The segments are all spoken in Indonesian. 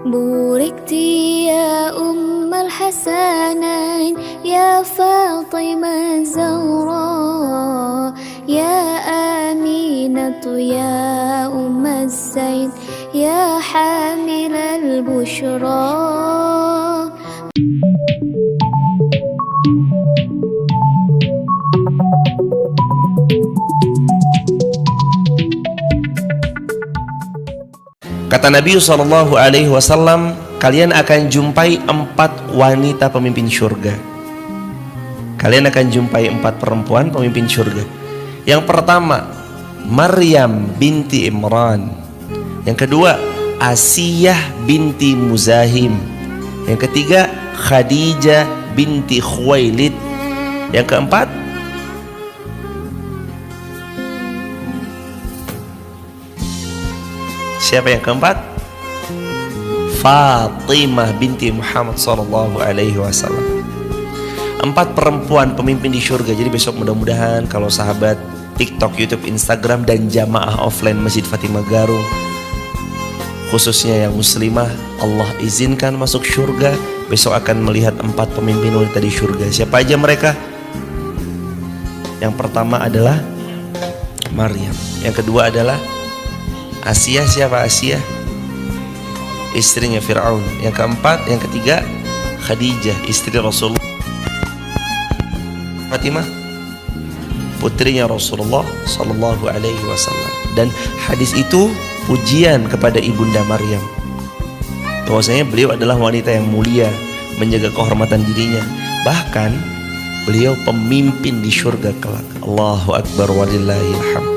بوركت يا أم الحسنين يا فاطمة الزهراء يا آمينة يا أم الزين يا حامل البشرى. Kata Nabi SAW, kalian akan jumpai 4 wanita pemimpin syurga. Kalian akan jumpai 4 perempuan pemimpin syurga. Yang pertama, Maryam binti Imran. Yang kedua, Asiyah binti Muzahim. Yang ketiga, Khadijah binti Khuwailid. Yang keempat, siapa yang keempat? Fatimah binti Muhammad sallallahu alaihi wasallam. 4 perempuan pemimpin di surga. Jadi besok mudah-mudahan kalau sahabat TikTok, YouTube, Instagram dan jamaah offline Masjid Fatimah Garung, khususnya yang muslimah, Allah izinkan masuk surga, besok akan melihat 4 pemimpin wanita di surga. Siapa aja mereka? Yang pertama adalah Maryam. Yang kedua adalah Asiyah. Siapa Asiyah? Istrinya Fir'aun. Yang keempat, yang ketiga Khadijah, istri Rasulullah. Fatimah, putrinya Rasulullah sallallahu alaihi wasallam. Dan hadis itu pujian kepada ibunda Maryam, bahwasanya beliau adalah wanita yang mulia, menjaga kehormatan dirinya. Bahkan beliau pemimpin di surga kelak. Allahu akbar walillahil hamd.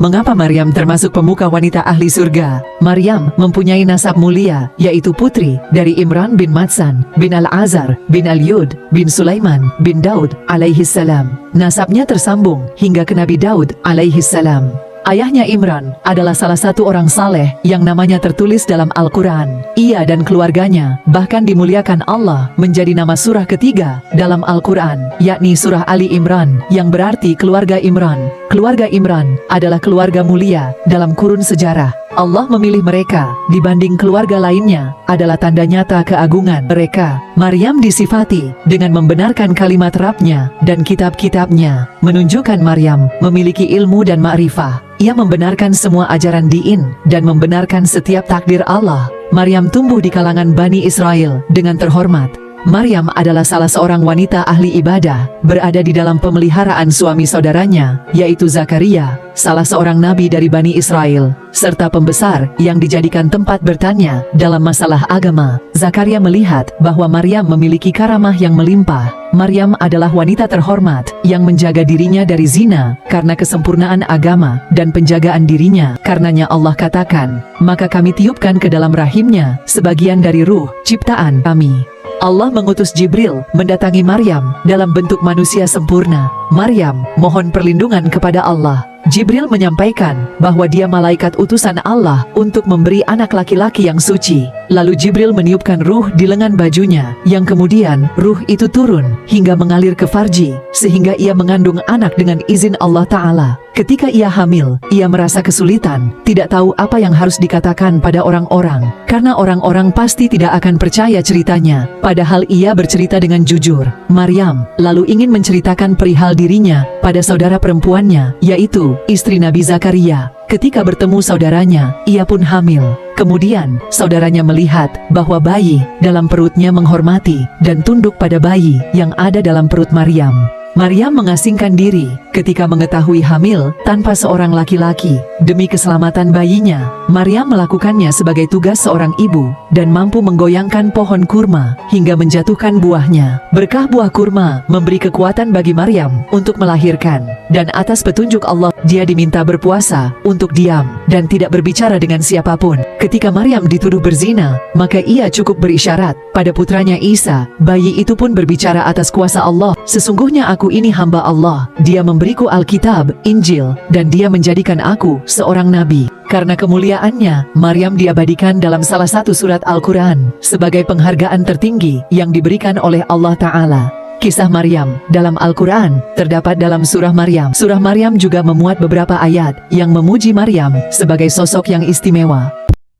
Mengapa Maryam termasuk pemuka wanita ahli surga? Maryam mempunyai nasab mulia, yaitu putri dari Imran bin Matsan, bin Al-Azhar, bin Al-Yud, bin Sulaiman, bin Daud alaihi salam. Nasabnya tersambung hingga ke Nabi Daud alaihi salam. Ayahnya Imran adalah salah satu orang saleh yang namanya tertulis dalam Al-Quran. Ia dan keluarganya bahkan dimuliakan Allah menjadi nama surah ketiga dalam Al-Quran, yakni surah Ali Imran, yang berarti keluarga Imran. Keluarga Imran adalah keluarga mulia dalam kurun sejarah. Allah memilih mereka dibanding keluarga lainnya adalah tanda nyata keagungan mereka. Maryam disifati dengan membenarkan kalimat Rabbnya dan kitab-kitabnya, menunjukkan Maryam memiliki ilmu dan ma'rifah. Ia membenarkan semua ajaran diin dan membenarkan setiap takdir Allah. Maryam tumbuh di kalangan Bani Israel dengan terhormat. Maryam adalah salah seorang wanita ahli ibadah, berada di dalam pemeliharaan suami saudaranya, yaitu Zakaria, salah seorang nabi dari Bani Israel, serta pembesar yang dijadikan tempat bertanya dalam masalah agama. Zakaria melihat bahwa Maryam memiliki karamah yang melimpah. Maryam adalah wanita terhormat yang menjaga dirinya dari zina karena kesempurnaan agama dan penjagaan dirinya. Karenanya Allah katakan, maka kami tiupkan ke dalam rahimnya sebagian dari ruh ciptaan kami. Allah mengutus Jibril mendatangi Maryam dalam bentuk manusia sempurna. Maryam, mohon perlindungan kepada Allah. Jibril menyampaikan bahwa dia malaikat utusan Allah untuk memberi anak laki-laki yang suci. Lalu Jibril meniupkan ruh di lengan bajunya, yang kemudian ruh itu turun hingga mengalir ke farji, sehingga ia mengandung anak dengan izin Allah Ta'ala. Ketika ia hamil, ia merasa kesulitan, tidak tahu apa yang harus dikatakan pada orang-orang, karena orang-orang pasti tidak akan percaya ceritanya. Padahal ia bercerita dengan jujur. Maryam lalu ingin menceritakan perihal dirinya pada saudara perempuannya, yaitu istri Nabi Zakaria. Ketika bertemu saudaranya, ia pun hamil. Kemudian, saudaranya melihat bahwa bayi dalam perutnya menghormati dan tunduk pada bayi yang ada dalam perut Maryam. Maryam mengasingkan diri ketika mengetahui hamil tanpa seorang laki-laki. Demi keselamatan bayinya, Maryam melakukannya sebagai tugas seorang ibu dan mampu menggoyangkan pohon kurma hingga menjatuhkan buahnya. Berkah buah kurma memberi kekuatan bagi Maryam untuk melahirkan, dan atas petunjuk Allah, dia diminta berpuasa untuk diam dan tidak berbicara dengan siapapun. Ketika Maryam dituduh berzina, maka ia cukup berisyarat pada putranya Isa. Bayi itu pun berbicara atas kuasa Allah. Sesungguhnya aku ini hamba Allah. Dia memberiku Alkitab, Injil, dan dia menjadikan aku seorang nabi. Karena kemuliaannya, Maryam diabadikan dalam salah satu surat Al-Quran sebagai penghargaan tertinggi yang diberikan oleh Allah Ta'ala. Kisah Maryam dalam Al-Quran terdapat dalam surah Maryam. Surah Maryam juga memuat beberapa ayat yang memuji Maryam sebagai sosok yang istimewa.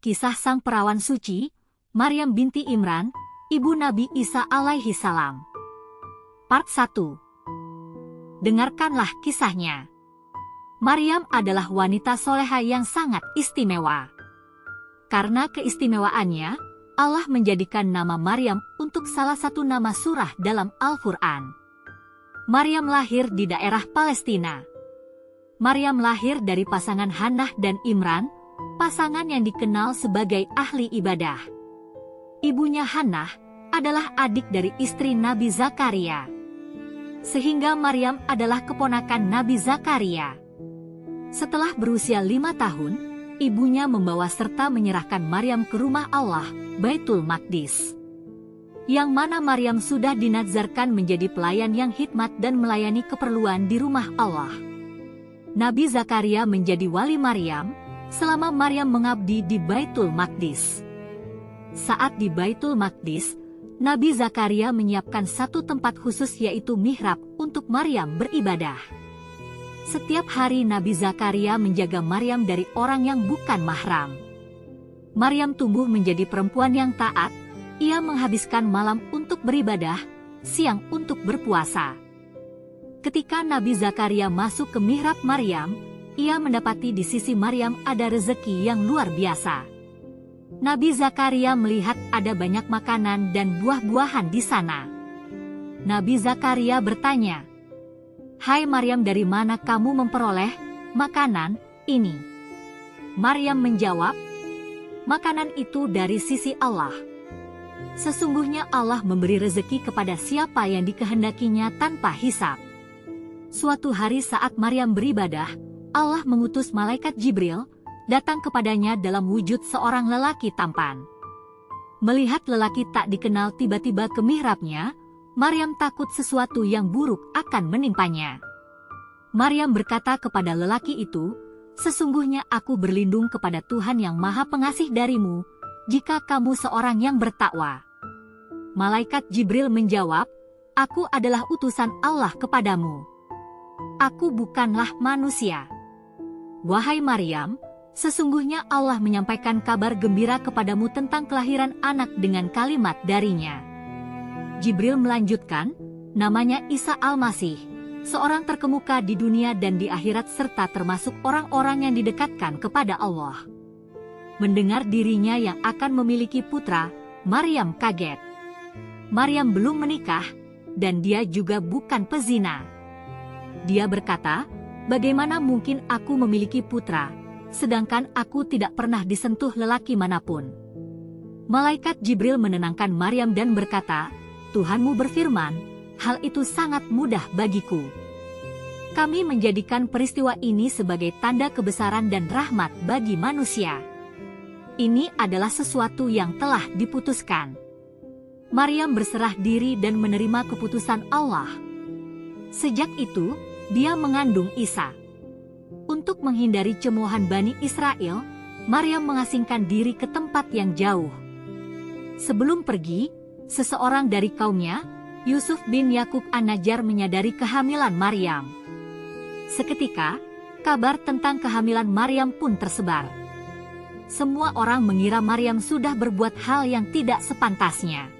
Kisah sang perawan suci, Maryam binti Imran, ibu Nabi Isa alaihi salam. Part 1. Dengarkanlah kisahnya. Maryam adalah wanita soleha yang sangat istimewa. Karena keistimewaannya, Allah menjadikan nama Maryam untuk salah satu nama surah dalam Al-Quran. Maryam lahir di daerah Palestina. Maryam lahir dari pasangan Hannah dan Imran, pasangan yang dikenal sebagai ahli ibadah. Ibunya Hannah adalah adik dari istri Nabi Zakaria. Sehingga Maryam adalah keponakan Nabi Zakaria. Setelah berusia 5 tahun, ibunya membawa serta menyerahkan Maryam ke rumah Allah, Baitul Maqdis. Yang mana Maryam sudah dinazarkan menjadi pelayan yang hikmat dan melayani keperluan di rumah Allah. Nabi Zakaria menjadi wali Maryam selama Maryam mengabdi di Baitul Maqdis. Saat di Baitul Maqdis, Nabi Zakaria menyiapkan satu tempat khusus yaitu mihrab untuk Maryam beribadah. Setiap hari Nabi Zakaria menjaga Maryam dari orang yang bukan mahram. Maryam tumbuh menjadi perempuan yang taat. Ia menghabiskan malam untuk beribadah, siang untuk berpuasa. Ketika Nabi Zakaria masuk ke mihrab Maryam, ia mendapati di sisi Maryam ada rezeki yang luar biasa. Nabi Zakaria melihat ada banyak makanan dan buah-buahan di sana. Nabi Zakaria bertanya, "Hai Maryam, dari mana kamu memperoleh makanan ini?" Maryam menjawab, "Makanan itu dari sisi Allah. Sesungguhnya Allah memberi rezeki kepada siapa yang dikehendakinya tanpa hisab." Suatu hari saat Maryam beribadah, Allah mengutus malaikat Jibril datang kepadanya dalam wujud seorang lelaki tampan. Melihat lelaki tak dikenal tiba-tiba ke mihrabnya, Maryam takut sesuatu yang buruk akan menimpanya. Maryam berkata kepada lelaki itu, "Sesungguhnya aku berlindung kepada Tuhan yang Maha Pengasih darimu, jika kamu seorang yang bertakwa." Malaikat Jibril menjawab, "Aku adalah utusan Allah kepadamu. Aku bukanlah manusia." Wahai Maryam, sesungguhnya Allah menyampaikan kabar gembira kepadamu tentang kelahiran anak dengan kalimat darinya. Jibril melanjutkan, namanya Isa Al-Masih, seorang terkemuka di dunia dan di akhirat serta termasuk orang-orang yang didekatkan kepada Allah. Mendengar dirinya yang akan memiliki putra, Maryam kaget. Maryam belum menikah, dan dia juga bukan pezina. Dia berkata, "Bagaimana mungkin aku memiliki putra, sedangkan aku tidak pernah disentuh lelaki manapun?" Malaikat Jibril menenangkan Maryam dan berkata, "Tuhanmu berfirman, hal itu sangat mudah bagiku. Kami menjadikan peristiwa ini sebagai tanda kebesaran dan rahmat bagi manusia. Ini adalah sesuatu yang telah diputuskan." Maryam berserah diri dan menerima keputusan Allah. Sejak itu, dia mengandung Isa. Untuk menghindari cemoohan Bani Israel, Maryam mengasingkan diri ke tempat yang jauh. Sebelum pergi, seseorang dari kaumnya, Yusuf bin Yakub An-Najjar, menyadari kehamilan Maryam. Seketika, kabar tentang kehamilan Maryam pun tersebar. Semua orang mengira Maryam sudah berbuat hal yang tidak sepantasnya.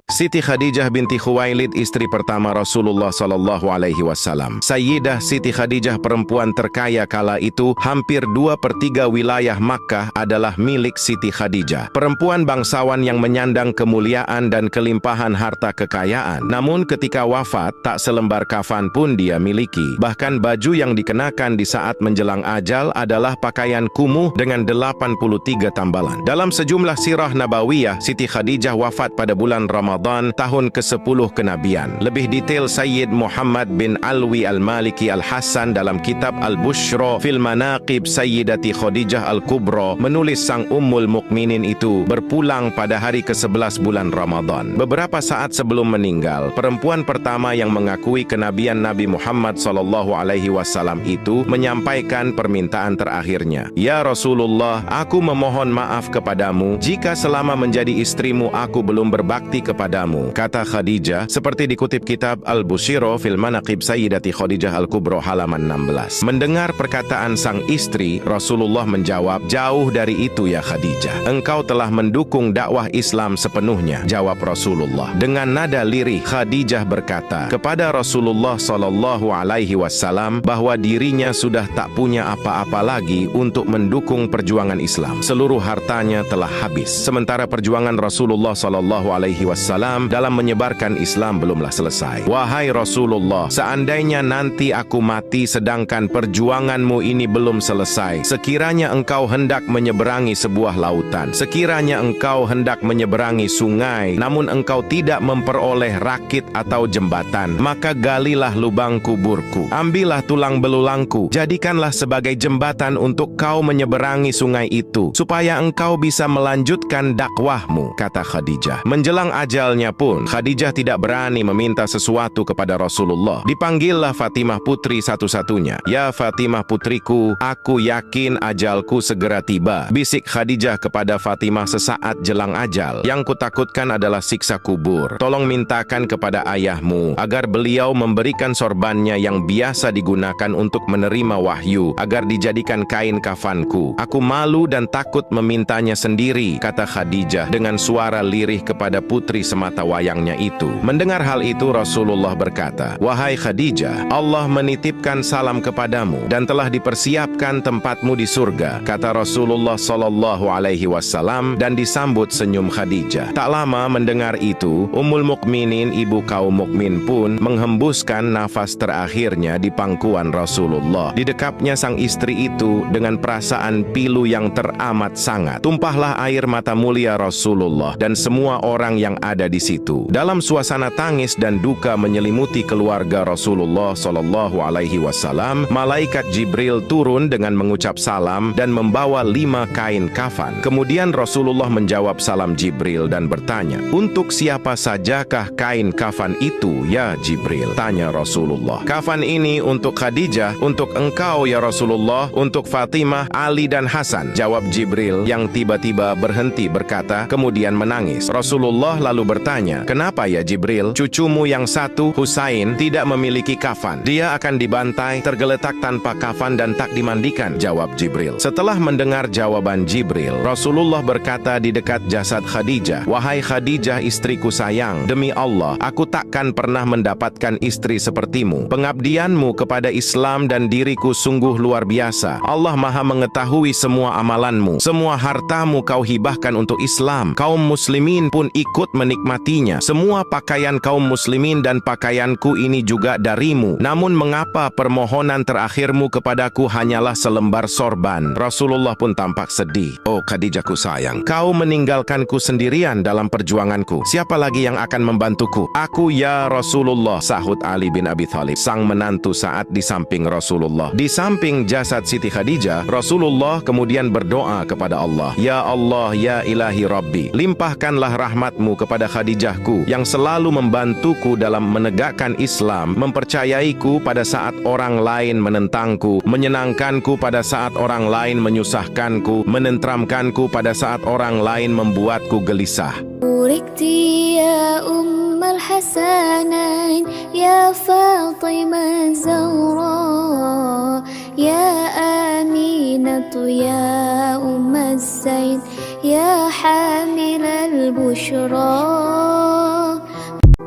Siti Khadijah binti Khuwailid, istri pertama Rasulullah Sallallahu Alaihi Wasallam. Sayyidah Siti Khadijah, perempuan terkaya kala itu. Hampir 2/3 wilayah Makkah adalah milik Siti Khadijah. Perempuan bangsawan yang menyandang kemuliaan dan kelimpahan harta kekayaan. Namun ketika wafat, tak selembar kafan pun dia miliki. Bahkan baju yang dikenakan di saat menjelang ajal adalah pakaian kumuh dengan 83 tambalan. Dalam sejumlah sirah nabawiyah, Siti Khadijah wafat pada bulan Ramadan tahun ke-10 kenabian. Lebih detail Sayyid Muhammad bin Alwi Al-Maliki Al-Hasan dalam kitab Al-Bushra fil Manaqib Sayyidati Khadijah Al-Kubra menulis sang Ummul Mukminin itu berpulang pada hari ke-11 bulan Ramadan. Beberapa saat sebelum meninggal, perempuan pertama yang mengakui kenabian Nabi Muhammad SAW itu menyampaikan permintaan terakhirnya. Ya Rasulullah, aku memohon maaf kepadamu jika selama menjadi istrimu aku belum berbakti kepadamu. Kata Khadijah, seperti dikutip kitab Al-Bushra fil Manaqib Sayyidati Khadijah Al-Kubra halaman 16. Mendengar perkataan sang istri, Rasulullah menjawab, jauh dari itu ya Khadijah. Engkau telah mendukung dakwah Islam sepenuhnya, jawab Rasulullah. Dengan nada lirih, Khadijah berkata kepada Rasulullah Sallallahu Alaihi Wasallam bahwa dirinya sudah tak punya apa-apa lagi untuk mendukung perjuangan Islam. Seluruh hartanya telah habis. Sementara perjuangan Rasulullah Sallallahu Alaihi Wasallam dalam menyebarkan Islam belumlah selesai. Wahai Rasulullah, seandainya nanti aku mati sedangkan perjuanganmu ini belum selesai, sekiranya engkau hendak menyeberangi sebuah lautan, sekiranya engkau hendak menyeberangi sungai, namun engkau tidak memperoleh rakit atau jembatan, maka galilah lubang kuburku, ambillah tulang belulangku, jadikanlah sebagai jembatan untuk kau menyeberangi sungai itu, supaya engkau bisa melanjutkan dakwahmu, kata Khadijah. Menjelang ajalnya pun, Khadijah tidak berani meminta sesuatu kepada Rasulullah. Dipanggillah Fatimah putri satu-satunya. Ya Fatimah putriku, aku yakin ajalku segera tiba. Bisik Khadijah kepada Fatimah sesaat jelang ajal. Yang kutakutkan adalah siksa kubur. Tolong mintakan kepada ayahmu agar beliau memberikan sorbannya yang biasa digunakan untuk menerima wahyu, agar dijadikan kain kafanku. Aku malu dan takut memintanya sendiri, kata Khadijah dengan suara lirih kepada putri semata wayangnya itu. Mendengar hal itu, Rasulullah berkata, wahai Khadijah, Allah menitipkan salam kepadamu dan telah dipersiapkan tempatmu di surga, kata Rasulullah Sallallahu Alaihi Wasallam, dan disambut senyum Khadijah. Tak lama mendengar itu, Ummul Mukminin, ibu kaum mukmin pun menghembuskan nafas terakhirnya di pangkuan Rasulullah. Didekapnya sang istri itu dengan perasaan pilu yang teramat sangat. Tumpahlah air mata mulia Rasulullah dan semua orang yang ada di situ. Dalam suasana tangis dan duka menyelimuti keluarga Rasulullah Sallallahu Alaihi Wasallam, malaikat Jibril turun dengan mengucap salam dan membawa 5 kain kafan. Kemudian Rasulullah menjawab salam Jibril dan bertanya, untuk siapa sajakah kain kafan itu ya Jibril? Tanya Rasulullah. Kafan ini untuk Khadijah, untuk engkau ya Rasulullah, untuk Fatimah, Ali dan Hasan, jawab Jibril yang tiba-tiba berhenti berkata, kemudian menangis. Rasulullah lalu bertanya, kenapa ya Jibril? Cucumu yang satu, Husain, tidak memiliki kafan. Dia akan dibantai, tergeletak tanpa kafan dan tak dimandikan, jawab Jibril. Setelah mendengar jawaban Jibril, Rasulullah berkata di dekat jasad Khadijah, wahai Khadijah istriku sayang, demi Allah, aku takkan pernah mendapatkan istri sepertimu. Pengabdianmu kepada Islam dan diriku sungguh luar biasa. Allah Maha mengetahui semua amalanmu. Semua hartamu kau hibahkan untuk Islam. Kaum muslimin pun ikut menikmatinya. Semua pakaian kaum muslimin dan pakaianku ini juga darimu. Namun mengapa permohonan terakhirmu kepadaku hanyalah selembar sorban? Rasulullah pun tampak sedih. Oh Khadijahku sayang, kau meninggalkanku sendirian dalam perjuanganku. Siapa lagi yang akan membantuku? Aku ya Rasulullah, sahut Ali bin Abi Thalib, sang menantu saat di samping Rasulullah. Di samping jasad Siti Khadijah, Rasulullah kemudian berdoa kepada Allah. Ya Allah, ya ilahi Rabbi, limpahkanlah rahmatmu kepada kepada Khadijahku yang selalu membantuku dalam menegakkan Islam, mempercayaiku pada saat orang lain menentangku, menyenangkanku pada saat orang lain menyusahkanku, menenteramkanku pada saat orang lain membuatku gelisah. بوركتي يا أم الحسنين يا فاطمة الزهراء يا آمينة يا أم الزين يا حامل البشرى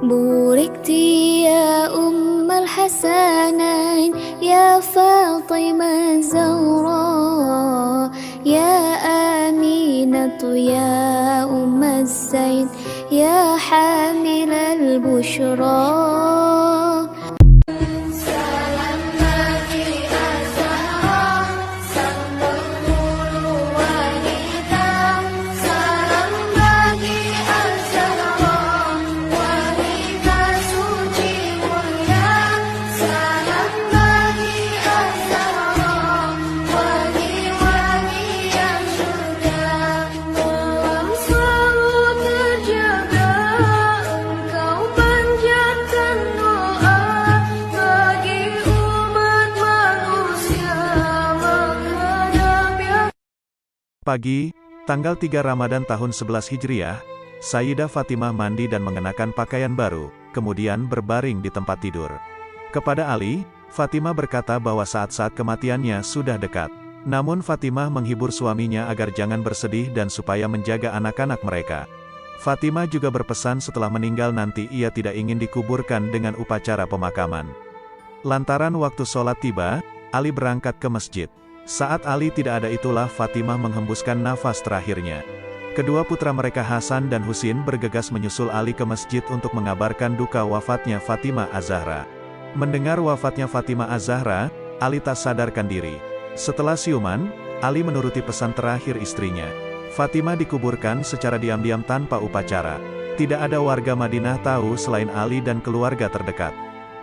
بوركتي يا أم الحسنين يا فاطمة الزهراء يا آمينة يا أم الزين يا حامل البشرى Pagi, tanggal 3 Ramadan tahun 11 Hijriah, Sayyidah Fatimah mandi dan mengenakan pakaian baru, kemudian berbaring di tempat tidur. Kepada Ali, Fatimah berkata bahwa saat-saat kematiannya sudah dekat. Namun Fatimah menghibur suaminya agar jangan bersedih dan supaya menjaga anak-anak mereka. Fatimah juga berpesan setelah meninggal nanti ia tidak ingin dikuburkan dengan upacara pemakaman. Lantaran waktu sholat tiba, Ali berangkat ke masjid. Saat Ali tidak ada itulah Fatimah menghembuskan nafas terakhirnya. Kedua putra mereka Hasan dan Husin bergegas menyusul Ali ke masjid untuk mengabarkan duka wafatnya Fatimah Az-Zahra. Mendengar wafatnya Fatimah Az-Zahra, Ali tak sadarkan diri. Setelah siuman, Ali menuruti pesan terakhir istrinya. Fatimah dikuburkan secara diam-diam tanpa upacara. Tidak ada warga Madinah tahu selain Ali dan keluarga terdekat.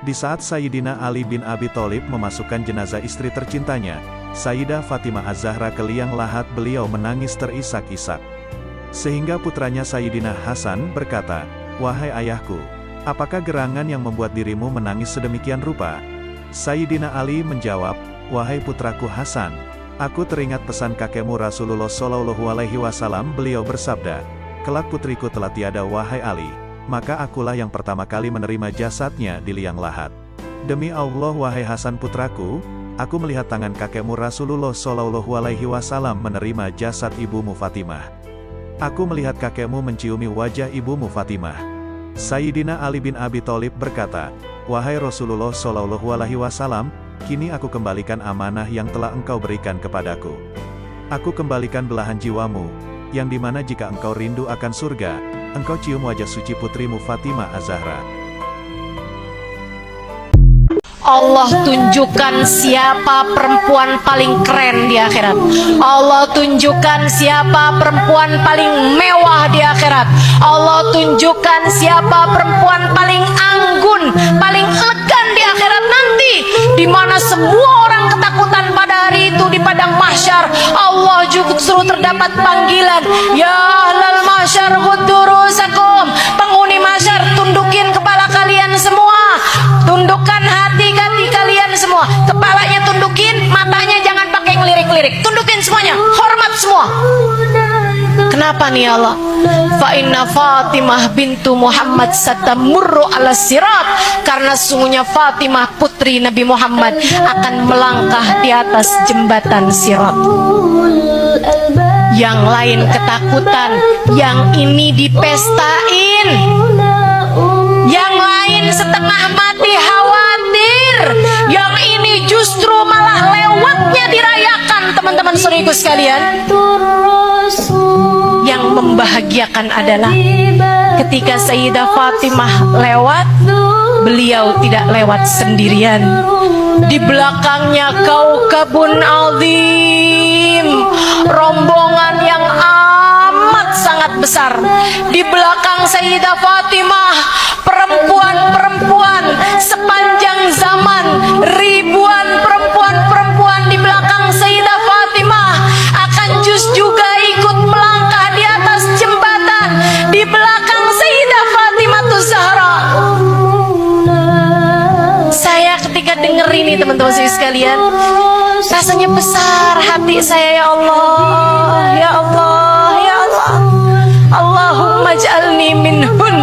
Di saat Sayyidina Ali bin Abi Thalib memasukkan jenazah istri tercintanya, Sayyidah Fatimah Az-Zahra ke liang lahat, beliau menangis terisak-isak. Sehingga putranya Sayyidina Hasan berkata, "Wahai ayahku, apakah gerangan yang membuat dirimu menangis sedemikian rupa?" Sayyidina Ali menjawab, "Wahai putraku Hasan, aku teringat pesan kakekmu Rasulullah Shallallahu Alaihi Wasallam. Beliau bersabda, kelak putriku telah tiada wahai Ali, maka akulah yang pertama kali menerima jasadnya di liang lahat. Demi Allah wahai Hasan putraku, aku melihat tangan kakekmu Rasulullah Shallallahu Alaihi Wasallam menerima jasad ibumu Fatimah. Aku melihat kakekmu menciumi wajah ibumu Fatimah." Sayyidina Ali bin Abi Thalib berkata, "Wahai Rasulullah Shallallahu Alaihi Wasallam, kini aku kembalikan amanah yang telah engkau berikan kepadaku. Aku kembalikan belahan jiwamu, yang dimana jika engkau rindu akan surga, engkau cium wajah suci putrimu Fatimah Az-Zahra." Allah tunjukkan siapa perempuan paling keren di akhirat. Allah tunjukkan siapa perempuan paling mewah di akhirat. Allah tunjukkan siapa perempuan paling anggun, paling elegan di akhirat nanti, di mana semua orang ketakutan pada hari itu di padang mahsyar. Allah justru terdapat panggilan, "Ya ahlal mahsyar ghuddurusakum." Penghuni mahsyar, tundukin kepala kalian semua, tundukkan hati kalian semua, kepalanya tundukin, matanya jangan pakai ngelirik-lirik, tundukin semuanya, hormat semua. Kenapa nih Allah? Fa inna Fatimah bintu Muhammad satamurru ala sirat. Karena sungguhnya Fatimah putri Nabi Muhammad akan melangkah di atas jembatan sirat. Yang lain ketakutan, yang ini dipestain. Yang lain setengah mati khawatir, yang ini justru malah lewatnya dirayakan, teman-teman saudariku sekalian. Yang membahagiakan adalah ketika Sayyidah Fatimah lewat, beliau tidak lewat sendirian. Di belakangnya kaukabun azim, rombongan yang amat sangat besar. Di belakang Sayyidah Fatimah, perempuan-perempuan sepanjang zaman, ribuan perempuan-perempuan di belakang Sayyidah Fatimah akan juga ikut melangkah di atas jembatan. Di belakang Sayyidah ini teman-teman sekalian, rasanya besar hati saya, ya Allah, ya Allah, ya Allah. Allahumma ja'alni minhun.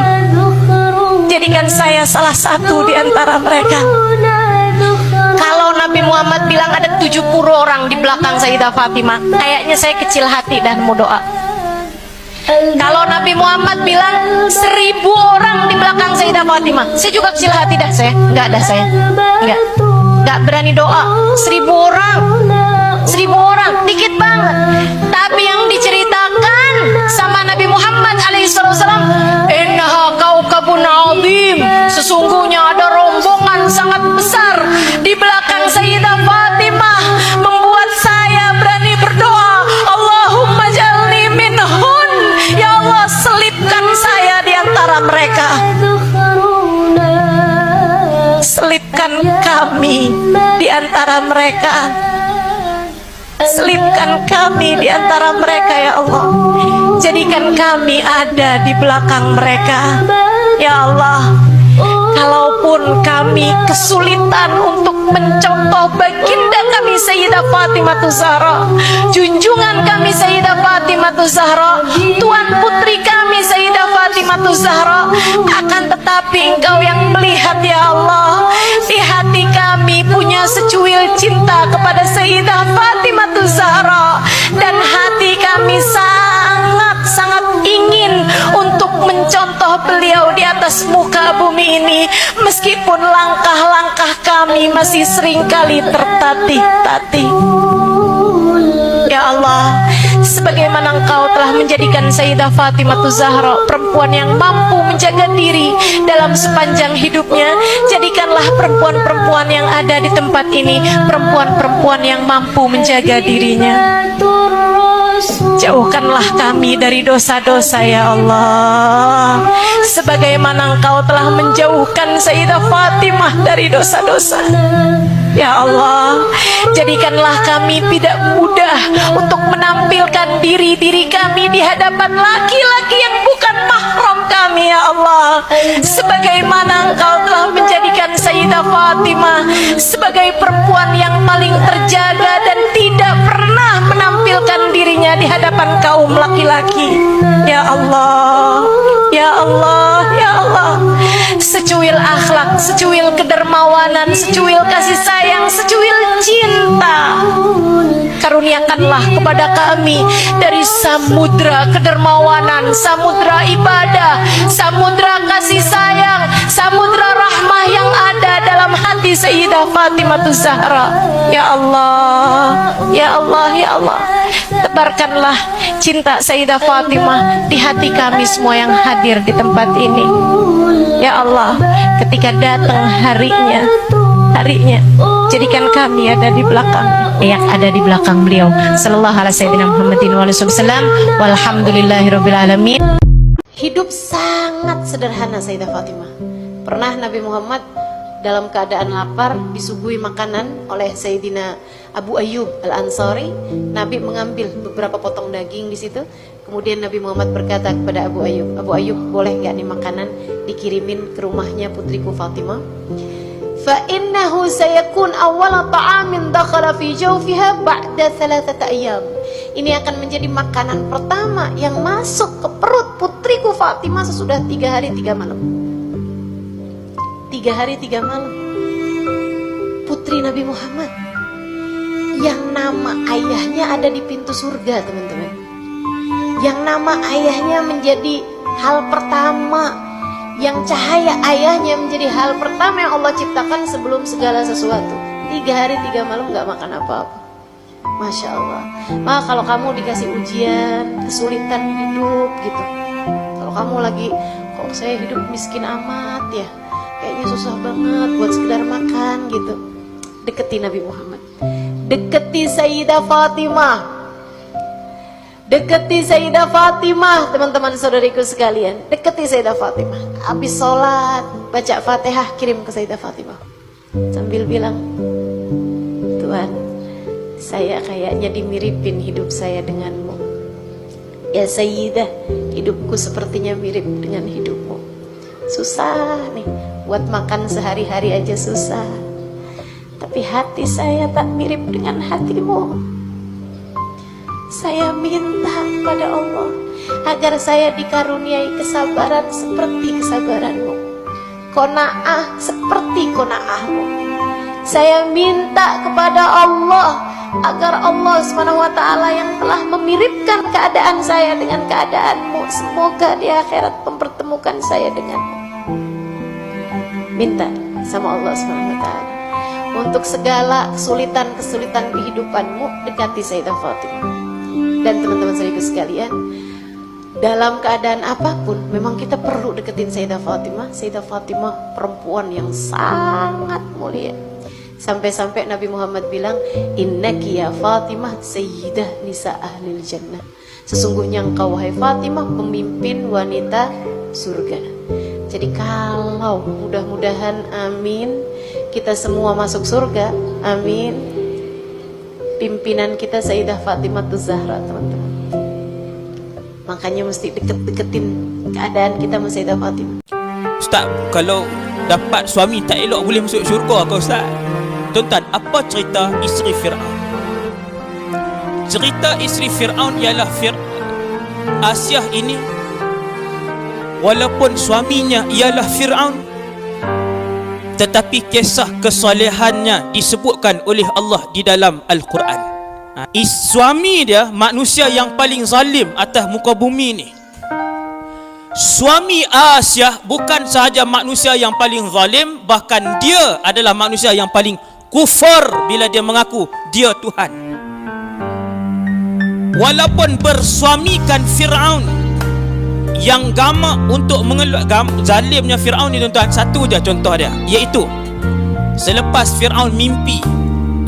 Jadikan saya salah satu di antara mereka. Kalau Nabi Muhammad bilang ada 70 orang di belakang Sayyidah Fatimah, kayaknya saya kecil hati dan mau doa. Kalau Nabi Muhammad bilang 1000 orang di belakang Sayyidah Fatimah, saya juga kecil hati dah saya. Enggak berani doa. 1000 orang, 1000 orang, dikit banget. Tapi yang diceritakan sama Nabi Muhammad alaihissalam, innaha kaukabun azim, sesungguhnya ada rombongan sangat besar di belakang Sayyidah Fatimah, membuat saya berani berdoa, Allahumma jalni minhun, ya Allah, selipkan saya di antara mereka, selipkan kami di antara mereka, selipkan kami di antara mereka, ya Allah. Jadikan kami ada di belakang mereka, ya Allah. Kalaupun kami kesulitan untuk mencontoh baginda kami Sayyidah Fatimah Zahra, junjungan kami Sayyidah Fatimah Zahra, tuan putri kami Sayyidah Fatimah Zahra, akan tetapi Engkau yang melihat, ya Allah. Di hati kami punya secuil cinta kepada Sayyidah Fatimah Zahra, dan hati kami sangat ingin untuk mencontoh beliau di atas muka bumi ini, meskipun langkah-langkah kami masih seringkali tertatih-tatih. Ya Allah, sebagaimana Engkau telah menjadikan Sayyidah Fatimah Zahra perempuan yang mampu menjaga diri dalam sepanjang hidupnya, jadikanlah perempuan-perempuan yang ada di tempat ini perempuan-perempuan yang mampu menjaga dirinya. Jauhkanlah kami dari dosa-dosa, ya Allah, sebagaimana Engkau telah menjauhkan Sayyidah Fatimah dari dosa-dosa. Ya Allah, jadikanlah kami tidak mudah untuk menampilkan diri kami di hadapan laki-laki yang bukan mahram kami, ya Allah. Sebagaimana Engkau telah menjadikan Sayyidah Fatimah sebagai perempuan yang paling terjaga dan tidak pernah menampilkan dirinya di hadapan kaum laki-laki. Ya Allah, ya Allah, ya Allah. Secuil akhlak, secuil kedermawanan, secuil kasih sayang, secuil cinta, karuniakanlah kepada kami dari samudra kedermawanan, samudra ibadah, samudra kasih sayang, samudra rahmah yang ada dalam hati Sayyidah Fatimah Zahra. Ya Allah, ya Allah, ya Allah, tebarkanlah cinta Sayyidah Fatimah di hati kami semua yang hadir di tempat ini. Ya Allah, ketika datang harinya, jadikan kami ada di belakang, yang ada di belakang beliau. Sallallahu alaihi sayyidina Muhammadin wa alihi wasallam. Walhamdulillahirabbil alamin. Hidup sangat sederhana Sayyidah Fatimah. Pernah Nabi Muhammad dalam keadaan lapar disuguhi makanan oleh Sayyidina Abu Ayyub Al-Ansari. Nabi mengambil beberapa potong daging di situ. Kemudian Nabi Muhammad berkata kepada Abu Ayyub, boleh gak nih makanan dikirimin ke rumahnya putriku Fatimah? Fa innahu sayakun awwala ta'amin dakhala fi jawfiha ba'da 3 ayyam. Ini akan menjadi makanan pertama yang masuk ke perut putriku Fatimah sesudah 3 hari 3 malam. 3 hari 3 malam. Putri Nabi Muhammad yang nama ayahnya ada di pintu surga, teman-teman. Yang nama ayahnya menjadi hal pertama, yang cahaya ayahnya menjadi hal pertama yang Allah ciptakan sebelum segala sesuatu. 3 hari 3 malam gak makan apa-apa. Masya Allah. Maka kalau kamu dikasih ujian, kesulitan hidup gitu, kalau kamu lagi, kok saya hidup miskin amat ya, kayaknya susah banget buat sekedar makan gitu, deketi Nabi Muhammad, deketi Sayyidah Fatimah. Deketi Sayyidah Fatimah, teman-teman saudariku sekalian. Deketi Sayyidah Fatimah. Habis sholat, baca Fatihah, kirim ke Sayyidah Fatimah sambil bilang, Tuhan, saya kayaknya dimiripin hidup saya denganmu. Ya Sayyidah, hidupku sepertinya mirip dengan hidupmu. Susah nih, buat makan sehari-hari aja susah. tapi hati saya tak mirip dengan hatimu. Saya minta kepada Allah agar saya dikaruniai kesabaran seperti kesabaranmu, qanaah seperti qanaahmu. Saya minta kepada Allah agar Allah SWT yang telah memiripkan keadaan saya dengan keadaanmu, semoga di akhirat mempertemukan saya denganmu. Minta sama Allah SWT untuk segala kesulitan-kesulitan kehidupanmu, dekati Sayyidah Fatimah. Dan teman-teman saudaraku sekalian, dalam keadaan apapun memang kita perlu deketin Sayyidah Fatimah. Sayyidah Fatimah perempuan yang sangat mulia. Sampai-sampai Nabi Muhammad bilang, innaki ya Fatimah sayyidah nisa ahlil jannah. Sesungguhnya engkau wahai Fatimah pemimpin wanita surga. Jadi kalau mudah-mudahan amin kita semua masuk surga, amin. Pimpinan kita Sayyidah Fatimah Zahra, teman-teman. Makanya mesti deket-deketin keadaan kita sama Sayyidah Fatimah. Ustaz, kalau dapat suami tak elok boleh masuk syurga ke Ustaz? Tuan-tuan, apa cerita isteri Fir'aun? Cerita isteri Fir'aun ialah Asiah ini, walaupun suaminya ialah Fir'aun, tetapi kisah kesolehannya disebutkan oleh Allah di dalam Al-Quran. Suami dia manusia yang paling zalim atas muka bumi ni. Suami Asiah bukan sahaja manusia yang paling zalim, bahkan dia adalah manusia yang paling kufur bila dia mengaku dia Tuhan. Walaupun bersuamikan Fir'aun yang gamak untuk zalimnya Fir'aun ni, tuan-tuan, satu je contoh dia, iaitu selepas Fir'aun mimpi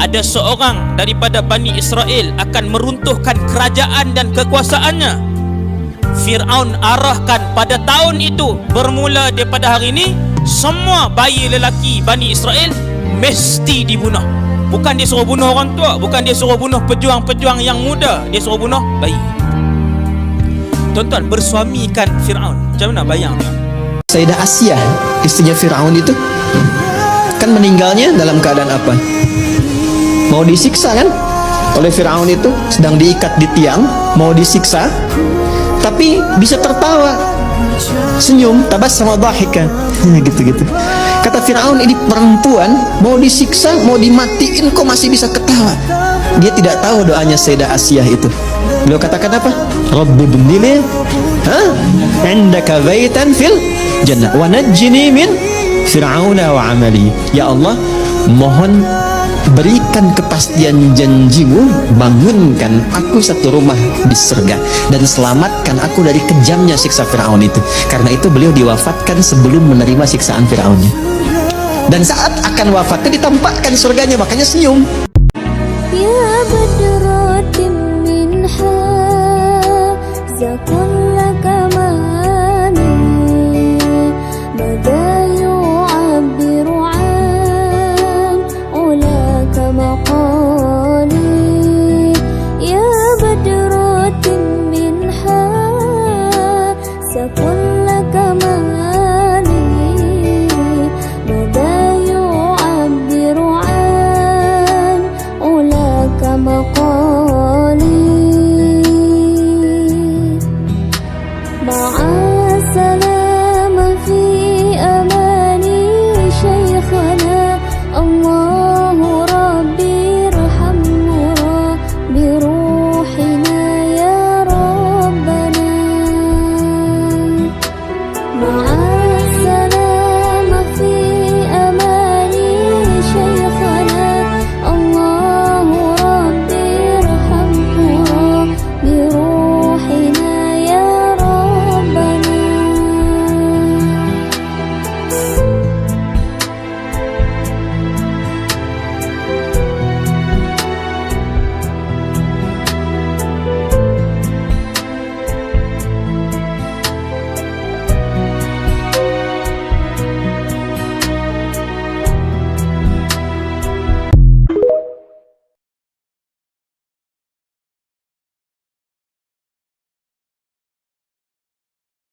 ada seorang daripada Bani Israel akan meruntuhkan kerajaan dan kekuasaannya, Fir'aun arahkan pada tahun itu, bermula daripada hari ini, semua bayi lelaki Bani Israel mesti dibunuh. Bukan dia suruh bunuh orang tua, bukan dia suruh bunuh pejuang-pejuang yang muda, dia suruh bunuh bayi. Tuan-tuan, bersuamikan Fir'aun, macam mana bayang dia? Sayyidah Asiah, istrinya Fir'aun itu kan meninggalnya dalam keadaan apa? Mau disiksa kan oleh Fir'aun itu, sedang diikat di tiang, mau disiksa, tapi bisa tertawa, senyum, tabassama dhahika, gitu-gitu. Kata Fir'aun, ini perempuan mau disiksa, mau dimatiin kok masih bisa ketawa. Dia tidak tahu doanya Sayyidah Asiah itu. Beliau katakan apa? Rabbi bnili indaka baitan fil jannah wa najjini min fir'auna wa amali. Ya Allah, mohon berikan kepastian janjimu, bangunkan aku satu rumah di surga dan selamatkan aku dari kejamnya siksa Fir'aun itu. Karena itu beliau diwafatkan sebelum menerima siksaan Fir'aunnya, dan saat akan wafatnya ditampakkan surganya, makanya senyum. Ya badratin minha